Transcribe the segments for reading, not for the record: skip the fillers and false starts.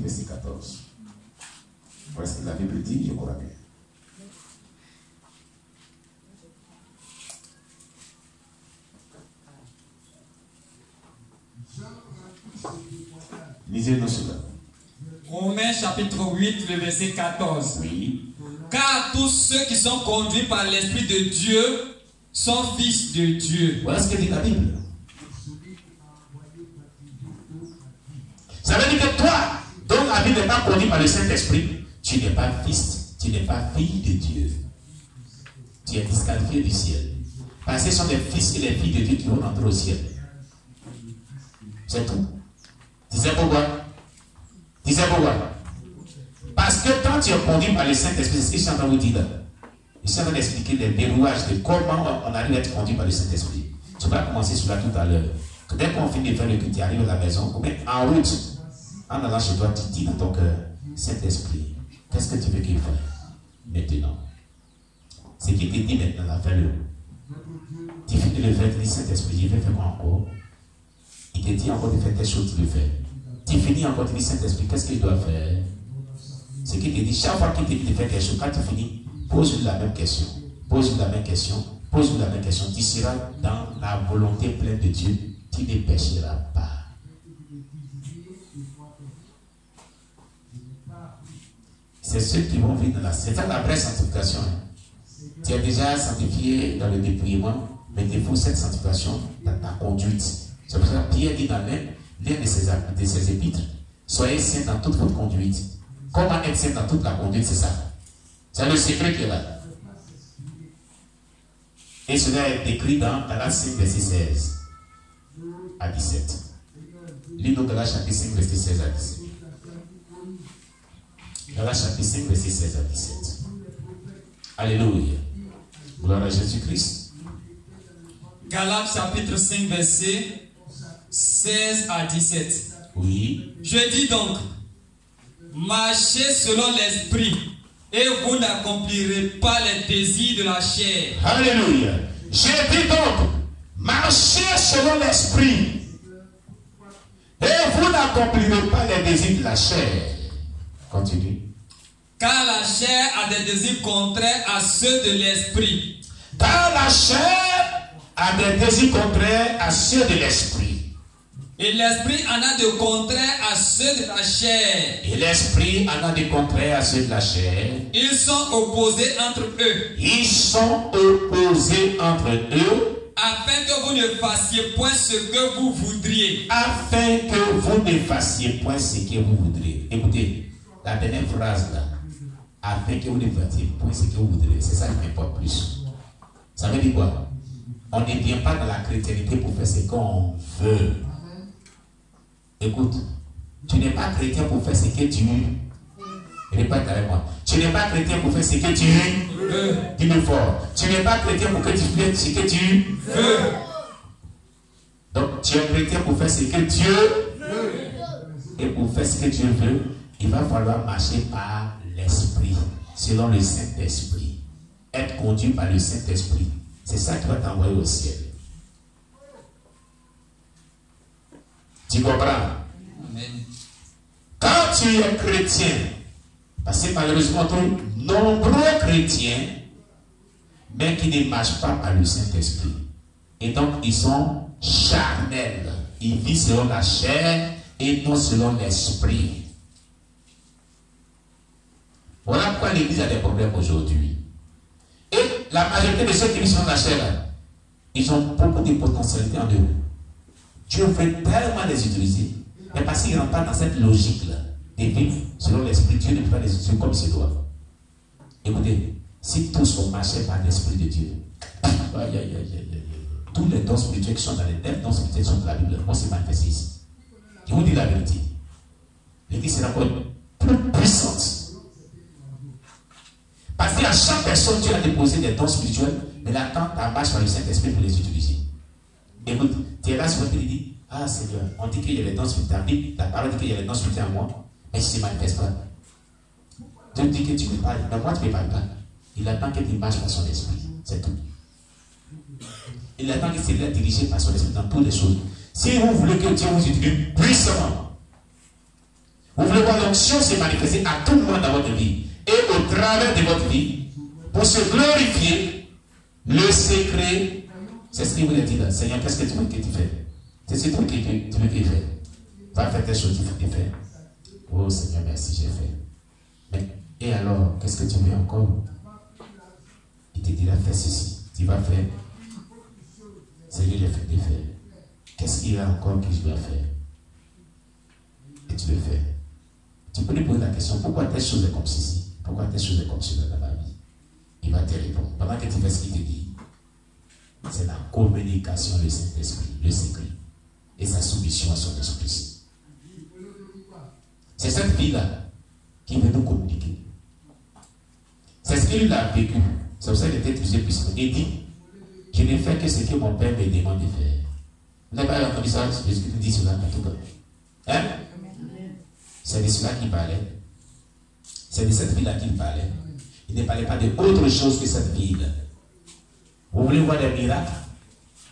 verset 14. Voilà ce que la Bible dit, je crois bien. Lisez-nous cela. Romains chapitre 8, le verset 14. Oui. Car tous ceux qui sont conduits par l'Esprit de Dieu sont fils de Dieu. Voilà ce que dit la Bible. Ça veut dire que toi, dont la vie n'est pas conduite par le Saint-Esprit, tu n'es pas fils, tu n'es pas fille de Dieu. Tu es disqualifié du ciel. Parce que ce sont les fils et les filles de Dieu qui vont entrer au ciel. C'est tout. Tu sais pourquoi? Tu sais pourquoi? Parce que quand tu es conduit par le Saint-Esprit, c'est ce que je suis en train de vous dire là. Je suis en train d'expliquer les verrouages de comment on arrive à être conduit par le Saint-Esprit. Tu vas commencer sur là tout à l'heure. Dès qu'on finit de faire le culte, tu arrives à la maison, ou bien en route, en allant chez toi, tu dis dans ton cœur, Saint-Esprit, qu'est-ce que tu veux qu'il fasse maintenant? Ce qui était dit maintenant, là, fais-le. Tu finis de le faire, tu dis, Saint-Esprit, je vais faire quoi encore? Il te dit encore de faire telle chose, tu le fais. Tu finis encore, tu dis, Saint-Esprit, qu'est-ce que je dois faire? Ce qui te dit, chaque fois qu'il te dit de faire quelque chose, quand tu finis, pose-lui la même question. Pose-lui la même question. Pose-lui la même question. Tu seras dans la volonté pleine de Dieu. Tu ne pécheras pas. C'est ceux qui vont vivre dans la... C'est ça la vraie sanctification. Tu es déjà sanctifié dans le dépouillement, mais il faut cette sanctification dans ta conduite. C'est pour ça que Pierre dit dans l'un de ses épîtres, soyez saints dans toute votre conduite. Comment être saint dans toute la conduite, c'est ça. C'est le secret qui est là. Et cela est écrit dans Galates 5, verset 16 à 17. Lis-nous Galates chapitre 5, verset 16 à 17. Galates chapitre 5, verset 16 à 17. Alléluia. Gloire à Jésus-Christ. Galates chapitre 5, verset 16 à 17. Oui. Je dis donc, marchez selon l'esprit, et vous n'accomplirez pas les désirs de la chair. Alléluia. Je dis donc, marchez selon l'esprit, et vous n'accomplirez pas les désirs de la chair. Continue. Car la chair a des désirs contraires à ceux de l'esprit. Car la chair a des désirs contraires à ceux de l'esprit. Et l'esprit en a de contraires à ceux de la chair. Et l'esprit en a de contraires à ceux de la chair. Ils sont opposés entre eux. Ils sont opposés entre eux. Afin que vous ne fassiez point ce que vous voudriez. Afin que vous ne fassiez point ce que vous voudriez. Écoutez, la dernière phrase là. Afin que vous ne fassiez point ce que vous voudriez. C'est ça qui m'importe plus. Ça veut dire quoi? On ne vient pas dans la chrétienté pour faire ce qu'on veut. Écoute, tu n'es pas chrétien pour faire ce que tu veux. Répète avec moi. Tu n'es pas chrétien pour faire ce que tu veux. Dis-le fort. Tu n'es pas chrétien pour que tu fasses ce que tu veux. Donc, tu es chrétien pour faire ce que Dieu veut. Et pour faire ce que Dieu veut, il va falloir marcher par l'Esprit, selon le Saint-Esprit. Être conduit par le Saint-Esprit. C'est ça qui va t'envoyer au ciel. Tu comprends? Amen. Quand tu es chrétien, parce que malheureusement, de nombreux chrétiens, mais qui ne marchent pas par le Saint-Esprit. Et donc, ils sont charnels. Ils vivent selon la chair et non selon l'esprit. Voilà pourquoi l'Église a des problèmes aujourd'hui. Et la majorité de ceux qui vivent selon la chair, ils ont beaucoup de potentialités en eux. Dieu veut tellement les utiliser. Mais parce qu'ils ne rentrent pas dans cette logique-là, de vivre selon l'esprit, Dieu ne peut pas les utiliser comme il se doit. Écoutez, si tous on marchait par l'esprit de Dieu, tous les dons spirituels qui sont dans les 9 dons spirituels qui sont dans la Bible, vont se manifester ici. Je vous dis la vérité. L'Église sera encore plus puissante. Parce qu'à chaque personne, Dieu a déposé des dons spirituels, mais là, quand tu marches par le Saint-Esprit pour les utiliser. Écoute, tu es là sur le pays, tu dis, ah Seigneur, on dit qu'il y a les dons spirituels, la parole dit qu'il y a les dons spirituels en moi, mais je ne se manifeste pas. Dieu dit que tu ne parles, mais moi tu ne me parles pas. Il attend que tu marches par son esprit, c'est tout. Il attend que tu sois dirigé par son esprit dans toutes les choses. Si vous voulez que Dieu vous utilise puissamment, Vous voulez voir l'onction se manifester à tout moment dans votre vie et au travers de votre vie pour se glorifier. Le secret, c'est ce qu'il vous a dit là. Seigneur, qu'est-ce que tu veux que tu fais? C'est ce truc que tu veux qu'il fasse. Va faire telle chose qu'il faut qu'il fasse. Oh Seigneur, merci, j'ai fait. Mais, et alors, qu'est-ce que tu veux encore? Il te dira, fais ceci. Tu vas faire. Seigneur, j'ai fait des faits. Qu'est-ce qu'il y a encore que je dois faire? Et tu le fais. Tu peux lui poser la question, pourquoi telle chose est comme ceci? Pourquoi telle chose est comme cela dans ma vie? Il va te répondre. Pendant que tu fais ce qu'il te dit, c'est la communication du Saint-Esprit, le secret, et sa soumission à son esprit. C'est cette vie-là qui veut nous communiquer. C'est ce qu'il a vécu. C'est pour ça qu'il était plusieurs puissants. Il dit, je ne fais que ce que mon Père me demande de faire. Vous n'avez pas entendu ça? Jésus dit cela en tout cas. Hein? C'est de cela qu'il parlait. C'est de cette vie-là qu'il parlait. Il ne parlait pas d'autre chose que cette vie-là. Vous voulez voir des miracles?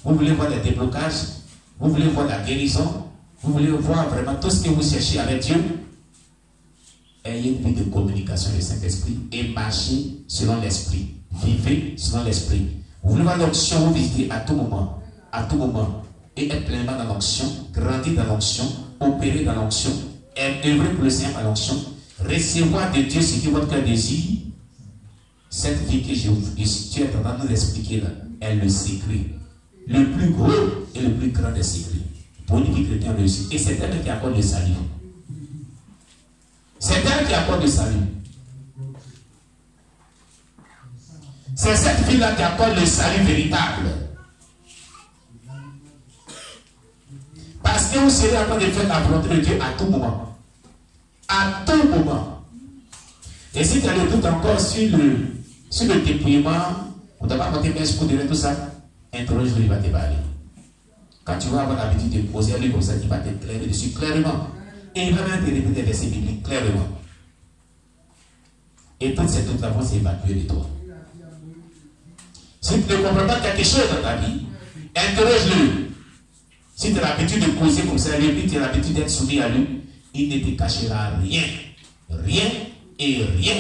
Vous voulez voir des déblocages? Vous voulez voir la guérison? Vous voulez voir vraiment tout ce que vous cherchez avec Dieu? Ayez une vie de communication du Saint-Esprit et marchez selon l'Esprit. Vivez selon l'Esprit. Vous voulez voir l'onction, vous visitez à tout moment. À tout moment. Et être pleinement dans l'onction, grandir dans l'onction, opérer dans l'onction, œuvrer pour le Seigneur dans l'onction, recevoir de Dieu ce que votre cœur désire. Cette vie que tu es en train de nous expliquer là, est le secret. Le plus gros et le plus grand des secrets. Pour une vie chrétienne réussie. Et c'est elle qui accorde le salut. C'est elle qui accorde le salut. C'est cette vie-là qui accorde le salut véritable. Parce que vous serez en train de faire la volonté de Dieu à tout moment. À tout moment. Et si tu as le doute encore sur le dépouillement, on ne doit pas monter merci pour dire tout ça, interroge-le, il va te parler. Quand tu vas avoir l'habitude de poser à lui comme ça, il va te clairer dessus clairement. Et il va même te répéter des versets bibliques clairement. Et toutes ces doutes-là vont s'évacuer de toi. Si tu ne comprends pas quelque chose dans ta vie, interroge-le. Si tu as l'habitude de poser comme ça, lui, tu as l'habitude d'être soumis à lui, il ne te cachera rien. Rien et rien.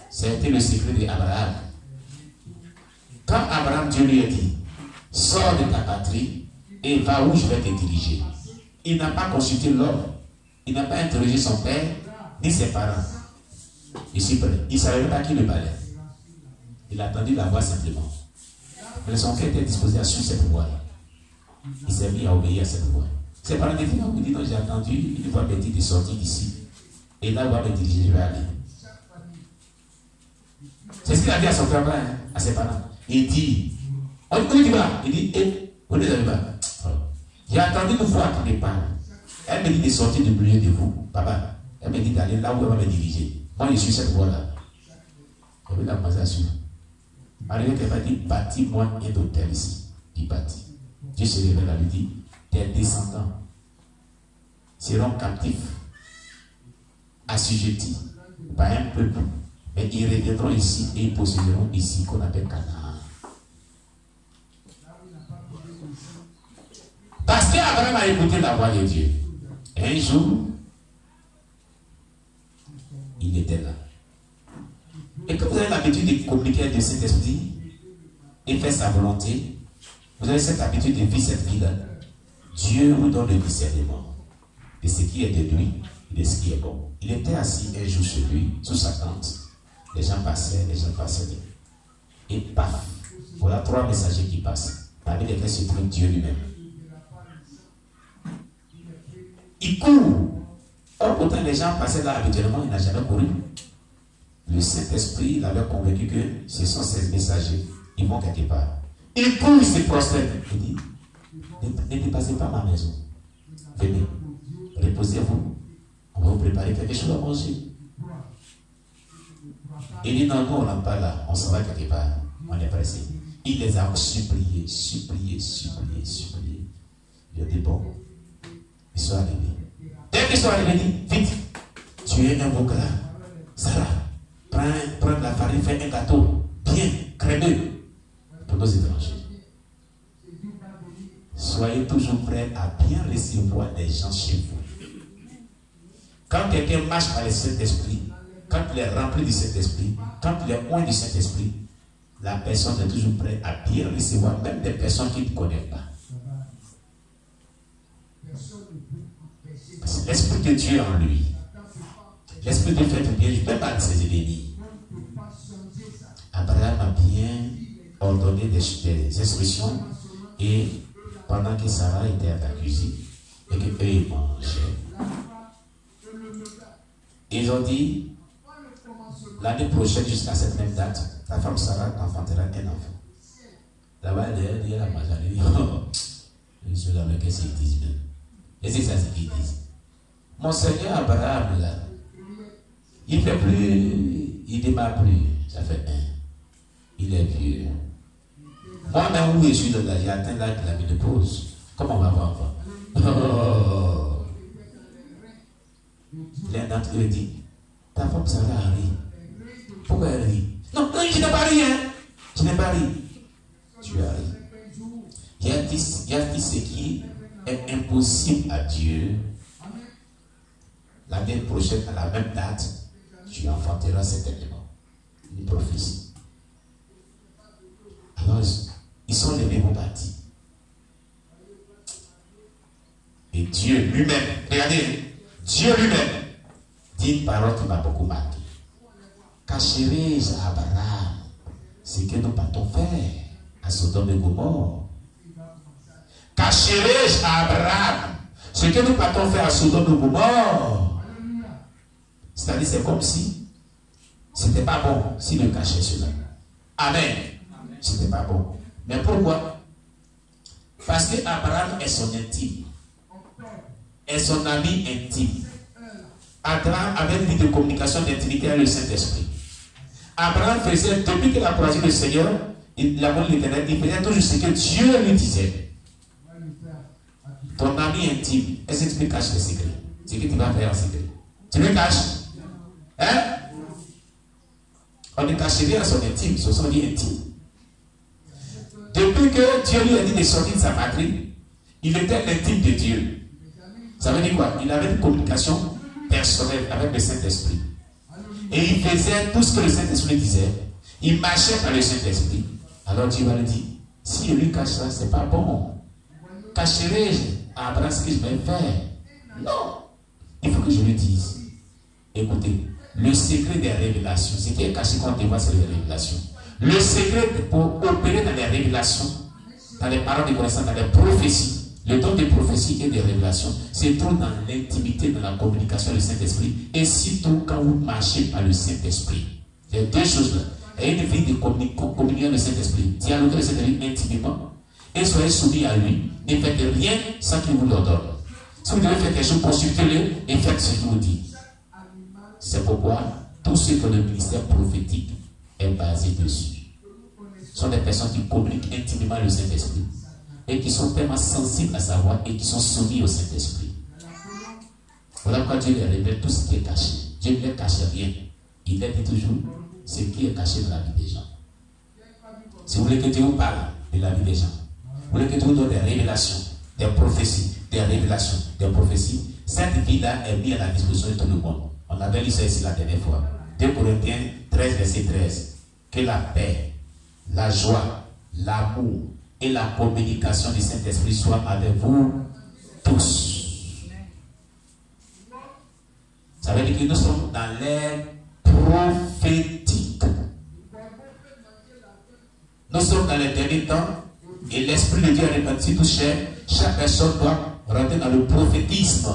C'était le secret d'Abraham. Quand Abraham, Dieu lui a dit, sors de ta patrie et va où je vais te diriger. Il n'a pas consulté l'homme. Il n'a pas interrogé son père, ni ses parents. Il ne savait pas qui le parlait. Il a attendu la voix simplement. Mais son cœur était disposé à suivre cette voix. Il s'est mis à obéir à cette voix. Ses parents disent, non, j'ai attendu une voix petite de sortir d'ici. Et là, on va me diriger, je vais aller. C'est ce qu'il a dit à son frère, hein, à ses parents. Il dit, on dit, va. Il dit, on est allé là. J'ai attendu une voix qui me parle. Elle me dit de sortir du milieu de vous, papa. Elle me dit d'aller là où elle va me diriger. Moi, je suis cette voie-là. Je vais la commencer à suivre. Arrivé qu'elle m'a dit, bâtis-moi un hôtel ici. Il bâtit. Dieu se révèle à lui dit, tes descendants seront captifs, assujettis par un peuple. Mais ils reviendront ici et ils posséderont ici qu'on appelle Canaan. Parce qu'Abraham a écouté la voix de Dieu. Un jour, il était là. Et quand vous avez l'habitude de communiquer avec le Saint-Esprit et faire sa volonté, vous avez cette habitude de vivre cette vie-là. Dieu vous donne le discernement de ce qui est de lui et de ce qui est bon. Il était assis un jour chez lui, sous sa tente. Les gens passaient. Et paf, voilà 3 messagers qui passent. Parmi lesquels se trouve Dieu lui-même. Il court. Or, pourtant, les gens passaient là habituellement, il n'a jamais couru. Le Saint-Esprit l'avait convaincu que ce sont ces messagers. Ils vont quelque part. Il court, il se prosterne. Il dit, ne dépassez pas ma maison. Venez, reposez-vous. On va vous préparer quelque chose à manger. Il dit, non, on n'a pas là. On s'en va quelque part. On est pressé. Il les a suppliés. Il a dit, bon, ils sont arrivés. Dès qu'ils sont arrivés, il dit, vite, tu es un beau gars. Sarah, prends la farine, fais un gâteau. Bien, crémeux. Pour nos étrangers. Soyez toujours prêts à bien recevoir les gens chez vous. Quand quelqu'un marche par le Saint-Esprit, quand il est rempli du Saint-Esprit, quand il est loin du Saint-Esprit, la personne est toujours prête à bien recevoir, même des personnes qui ne connaissent pas. L'Esprit de Dieu en lui. L'Esprit de Dieu fait bien, même à ses ennemis. Abraham a bien ordonné des instructions et pendant que Sarah était à la cuisine et qu'eux ils mangeaient, ils ont dit l'année prochaine jusqu'à cette même date, ta femme Sarah enfantera un enfant. Là-bas, elle dit à la majorité, elle dit, oh, je suis là, mais qu'est-ce qu'ils disent même? Et c'est ça ce qu'ils disent. Mon Seigneur Abraham, là, il ne fait plus, il ne démarre plus, ça fait un. Il est vieux. Moi-même, où je suis là, j'ai atteint l'âge de la ménopause. Comment on va voir enfant? Oh. L'un d'entre eux dit, ta femme Sarah rit. Pourquoi elle rit? Non, non, je n'ai pas ri, hein. Je n'ai pas ri. Tu as ri. Il y a dit ce qui est impossible à Dieu. L'année prochaine, à la même date, tu enfanteras certainement une prophétie. Alors, ils sont les mêmes partis. Et Dieu lui-même, regardez, Dieu lui-même dit une parole qui m'a beaucoup marqué. Cacherai-je à Abraham ce que nous partons faire à Sodome et Gomorrhe? Cacherai-je à Abraham ce que nous partons faire à Sodome et Gomorrhe? C'est-à-dire, c'est comme si c'était pas bon s'il le cachait cela. Amen. C'était pas bon. Mais pourquoi? Parce que Abraham est son intime. Est son ami intime. Abraham avait une vie de communication d'intimité avec le Saint-Esprit. Abraham faisait, depuis qu'il a croisé le Seigneur, l'amour de l'Éternel, il faisait toujours ce que Dieu lui disait. Ton ami intime, est-ce que tu peux cacher le secret? C'est ce que tu vas faire en secret. Tu le caches? Hein? On ne cache rien à son intime, son son dit intime. Depuis que Dieu lui a dit de sortir de sa patrie, il était l'intime de Dieu. Ça veut dire quoi? Il avait une communication personnelle avec le Saint-Esprit. Et il faisait tout ce que le Saint-Esprit disait. Il marchait par le Saint-Esprit. Alors Dieu va lui dire, si je lui cache ça, ce n'est pas bon. Cacherai-je à Abraham ce que je vais faire? Non. Il faut que je lui dise. Écoutez, le secret des révélations, ce qui est caché quand on voit, c'est les révélations. Le secret pour opérer dans les révélations, dans les paroles de connaissance, dans les prophéties, le don des prophéties et des révélations, c'est tout dans l'intimité, dans la communication du Saint-Esprit, et surtout quand vous marchez par le Saint-Esprit. Il y a deux choses là. Il y a une vie de communion le Saint-Esprit, dialoguer le Saint-Esprit intimement, et soyez soumis à lui. Ne faites rien sans qu'il vous l'ordonne. Si vous devez faire quelque chose, consultez-le et faites ce qu'il vous dit. C'est pourquoi tout ce que le ministère prophétique est basé dessus sont des personnes qui communiquent intimement le Saint-Esprit et qui sont tellement sensibles à sa voix et qui sont soumis au Saint-Esprit. Voilà pourquoi Dieu les révèle tout ce qui est caché. Dieu ne les cache rien. Il les dit toujours ce qui est caché dans la vie des gens. Si vous voulez que Dieu vous parle de la vie des gens, vous voulez que Dieu vous donne des révélations, des prophéties, des révélations, des prophéties, cette vie-là est mise à la disposition de tout le monde. On avait lu ça ici la dernière fois. 2 Corinthiens 13, verset 13. Que la paix, la joie, l'amour et la communication du Saint-Esprit soient avec vous tous. Ça veut dire que nous sommes dans l'ère prophétique. Nous sommes dans les derniers temps et l'Esprit de Dieu est réparti tout cher. Chaque personne doit rentrer dans le prophétisme.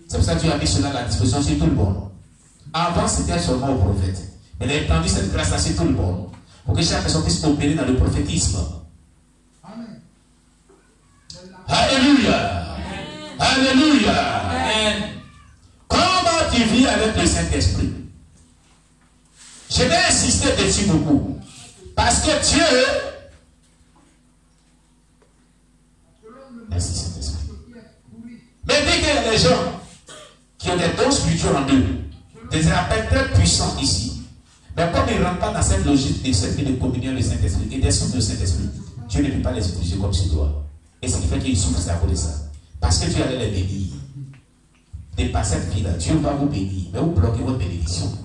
C'est pour ça que Dieu a mis cela à la disposition sur tout le monde. Avant, c'était seulement au prophète. Mais il a étendu cette grâce sur tout le monde. Pour que chaque personne puisse opérer dans le prophétisme. Amen. Alléluia. Amen. Alléluia. Amen. Comment tu vis avec le Saint-Esprit? Je vais insister dessus beaucoup. Parce que Dieu... Merci Saint-Esprit. Mais dès qu'il y a des gens qui ont des dons spirituels en eux, des appels très puissants ici, mais comme ils ne rentrent pas dans cette logique de cette vie de communion du Saint-Esprit et des sons du Saint-Esprit, Dieu ne peut pas les utiliser comme il doit. Et ce qui fait qu'ils souffrent, c'est à cause de ça. Parce que Dieu allait les bénir. de par cette vie-là, Dieu va vous bénir, mais vous bloquez votre bénédiction.